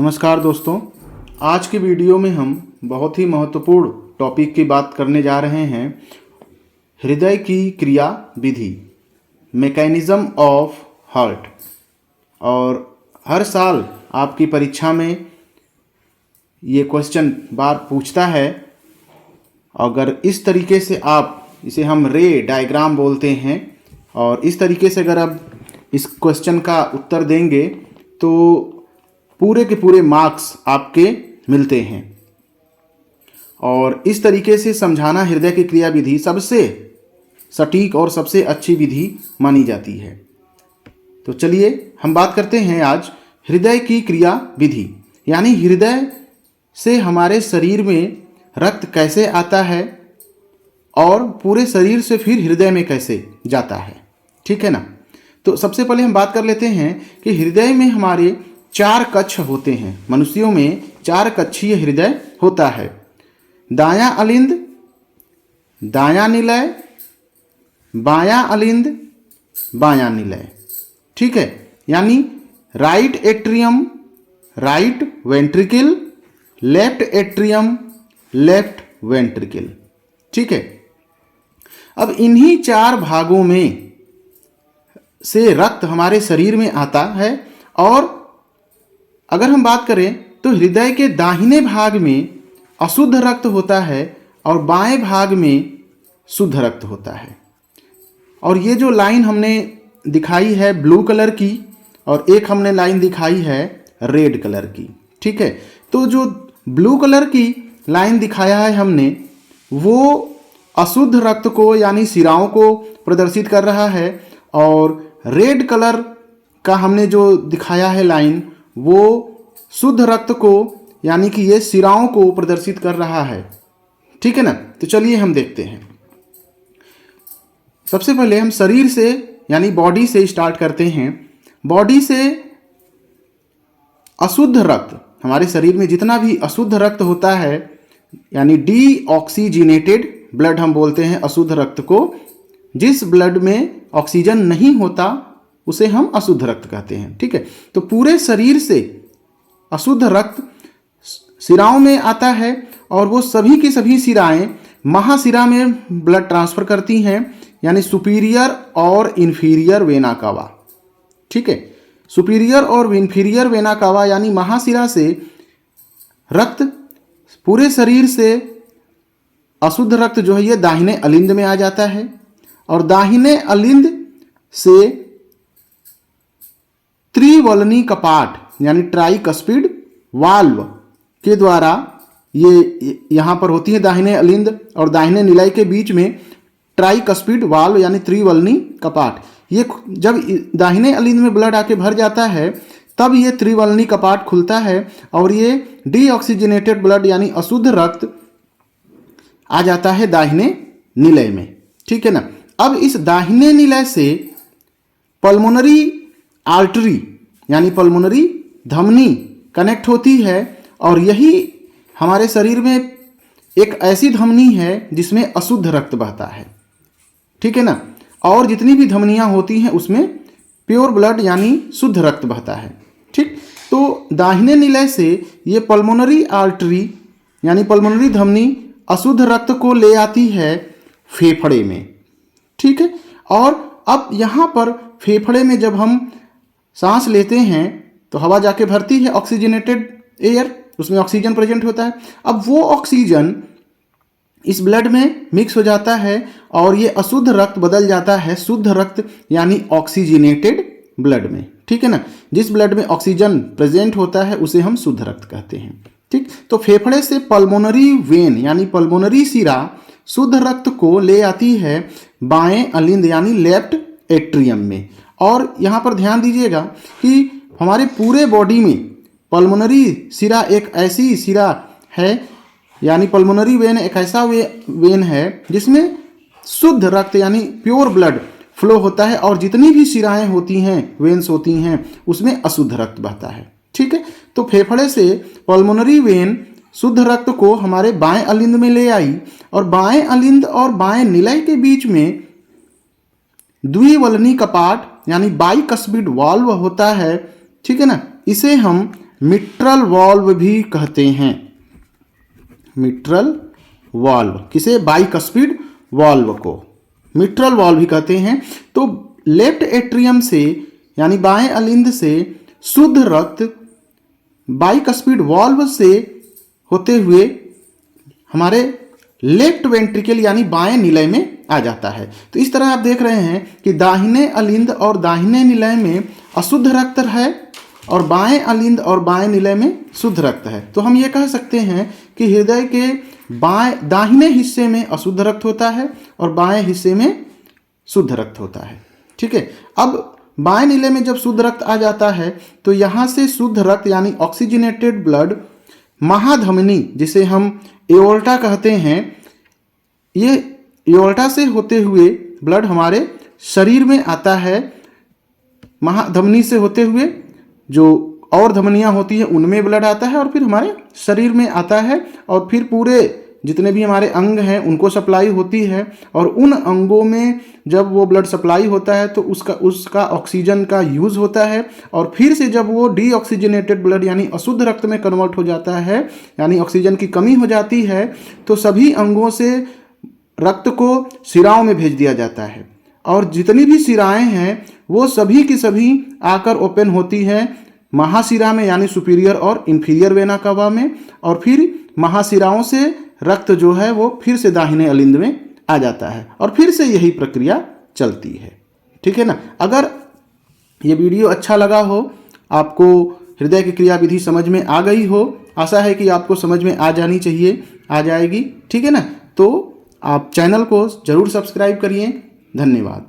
नमस्कार दोस्तों, आज की वीडियो में हम बहुत ही महत्वपूर्ण टॉपिक की बात करने जा रहे हैं। हृदय की क्रिया विधि, मैकेनिज्म ऑफ हार्ट। और हर साल आपकी परीक्षा में ये क्वेश्चन बार पूछता है। अगर इस तरीके से आप इसे हम रे डायग्राम बोलते हैं, और इस तरीके से अगर आप इस क्वेश्चन का उत्तर देंगे तो पूरे के पूरे मार्क्स आपके मिलते हैं। और इस तरीके से समझाना हृदय की क्रिया विधि सबसे सटीक और सबसे अच्छी विधि मानी जाती है। तो चलिए हम बात करते हैं आज हृदय की क्रिया विधि, यानी हृदय से हमारे शरीर में रक्त कैसे आता है और पूरे शरीर से फिर हृदय में कैसे जाता है। ठीक है ना। तो सबसे पहले हम बात कर लेते हैं कि हृदय में हमारे 4 कक्ष होते हैं। मनुष्यों में 4 कक्षीय हृदय होता है। दायां अलिंद, दायां निलय, बायां अलिंद, बायां निलय। ठीक है, यानी right atrium, right ventricle, left atrium, left ventricle. ठीक है। अब इन्हीं 4 भागों में से रक्त हमारे शरीर में आता है। और अगर हम बात करें तो हृदय के दाहिने भाग में अशुद्ध रक्त होता है और बाएं भाग में शुद्ध रक्त होता है। और ये जो लाइन हमने दिखाई है ब्लू कलर की, और एक हमने लाइन दिखाई है रेड कलर की। ठीक है। तो जो ब्लू कलर की लाइन दिखाया है हमने, वो अशुद्ध रक्त को यानी शिराओं को प्रदर्शित कर रहा है, और रेड कलर का हमने जो दिखाया है लाइन, वो शुद्ध रक्त को यानी कि ये शिराओं को प्रदर्शित कर रहा है। ठीक है ना। तो चलिए हम देखते हैं। सबसे पहले हम शरीर से यानी बॉडी से स्टार्ट करते हैं। बॉडी से अशुद्ध रक्त, हमारे शरीर में जितना भी अशुद्ध रक्त होता है, यानी डीऑक्सीजिनेटेड ब्लड हम बोलते हैं अशुद्ध रक्त को। जिस ब्लड में ऑक्सीजन नहीं होता उसे हम अशुद्ध रक्त कहते हैं। ठीक है। तो पूरे शरीर से अशुद्ध रक्त शिराओं में आता है, और वो सभी की सभी शिराएं महाशिरा में ब्लड ट्रांसफर करती हैं, यानी सुपीरियर और इन्फीरियर वेना कावा। ठीक है। सुपीरियर और इन्फीरियर वेना कावा यानी महाशिरा से रक्त पूरे शरीर से अशुद्ध रक्त जो है ये दाहिने अलिंद में आ जाता है, और दाहिने अलिंद से त्रिवलनी कपाट यानी ट्राइकस्पिड वाल्व के द्वारा ये यहाँ पर होती है दाहिने अलिंद और दाहिने निलय के बीच में ट्राइकस्पिड वाल्व यानी त्रिवलनी कपाट। ये जब दाहिने अलिंद में ब्लड आके भर जाता है तब ये त्रिवलनी कपाट खुलता है, और ये डीऑक्सीजनेटेड ब्लड यानी अशुद्ध रक्त आ जाता है दाहिने निलय में। ठीक है ना। अब इस दाहिने निलय से पल्मोनरी आर्टरी यानी पल्मोनरी धमनी कनेक्ट होती है, और यही हमारे शरीर में एक ऐसी धमनी है जिसमें अशुद्ध रक्त बहता है। ठीक है ना। और जितनी भी धमनियां होती हैं उसमें प्योर ब्लड यानी शुद्ध रक्त बहता है। ठीक। तो दाहिने निलय से ये पल्मोनरी आर्टरी यानी पल्मोनरी धमनी अशुद्ध रक्त को ले आती है फेफड़े में। ठीक है। और अब यहाँ पर फेफड़े में जब हम सांस लेते हैं तो हवा जाके भरती है ऑक्सीजनेटेड एयर, उसमें ऑक्सीजन प्रेजेंट होता है। अब वो ऑक्सीजन इस ब्लड में मिक्स हो जाता है और ये अशुद्ध रक्त बदल जाता है शुद्ध रक्त यानी ऑक्सीजनेटेड ब्लड में। ठीक है ना। जिस ब्लड में ऑक्सीजन प्रेजेंट होता है उसे हम शुद्ध रक्त कहते हैं। ठीक। तो फेफड़े से पल्मोनरी वेन यानी पल्मोनरी शिरा शुद्ध रक्त को ले आती है बाएं अलिंद यानी लेफ्ट एट्रियम में। और यहाँ पर ध्यान दीजिएगा कि हमारे पूरे बॉडी में पल्मोनरी शिरा एक ऐसी शिरा है, यानी पल्मोनरी वेन एक ऐसा वेन है जिसमें शुद्ध रक्त यानी प्योर ब्लड फ्लो होता है, और जितनी भी शिराएं होती हैं वेन्स होती हैं उसमें अशुद्ध रक्त बहता है। ठीक है। तो फेफड़े से पल्मोनरी वेन शुद्ध रक्त को हमारे बाएं अलिंद में ले आई, और बाएं अलिंद और बाएं निलय के बीच में द्विवलनी कपाट यानी बाइकस्पिड वाल्व होता है। ठीक है ना। इसे हम मिट्रल वाल्व भी कहते हैं। मिट्रल वाल्व किसे? बाइकस्पिड वाल्व को मिट्रल वाल्व भी कहते हैं। तो लेफ्ट एट्रियम से यानी बाएं अलिंद से शुद्ध रक्त बाइकस्पिड वाल्व से होते हुए हमारे लेफ्ट वेंट्रिकल यानी बाएं निलय में आ जाता है। तो इस तरह आप देख रहे हैं कि दाहिने अलिंद और दाहिने निलय में अशुद्ध रक्त है और बाएं अलिंद और बाएं निलय में शुद्ध रक्त है। तो हम ये कह सकते हैं कि हृदय के दाहिने हिस्से में अशुद्ध रक्त होता है और बाएं हिस्से में शुद्ध रक्त होता है। ठीक है। अब बाएं निलय में जब शुद्ध रक्त आ जाता है तो यहाँ से शुद्ध रक्त यानी ऑक्सीजनेटेड ब्लड महाधमनी, जिसे हम एओर्टा कहते हैं, ये एओर्टा से होते हुए ब्लड हमारे शरीर में आता है। महाधमनी से होते हुए जो और धमनियाँ होती हैं उनमें ब्लड आता है और फिर हमारे शरीर में आता है और फिर पूरे जितने भी हमारे अंग हैं उनको सप्लाई होती है। और उन अंगों में जब वो ब्लड सप्लाई होता है तो उसका ऑक्सीजन का यूज़ होता है और फिर से जब वो डीऑक्सीजनेटेड ब्लड यानी अशुद्ध रक्त में कन्वर्ट हो जाता है यानी ऑक्सीजन की कमी हो जाती है तो सभी अंगों से रक्त को शिराओं में भेज दिया जाता है। और जितनी भी शिराएँ हैं वो सभी की सभी आकर ओपन होती हैं महाशिरा में यानी सुपीरियर और इंफीरियर वेना कवा में, और फिर महाशिराओं से रक्त जो है वो फिर से दाहिने अलिंद में आ जाता है और फिर से यही प्रक्रिया चलती है। ठीक है ना। अगर ये वीडियो अच्छा लगा हो, आपको हृदय की क्रिया विधि समझ में आ गई हो, आशा है कि आपको समझ में आ जानी चाहिए, आ जाएगी। ठीक है ना। तो आप चैनल को ज़रूर सब्सक्राइब करिए। धन्यवाद।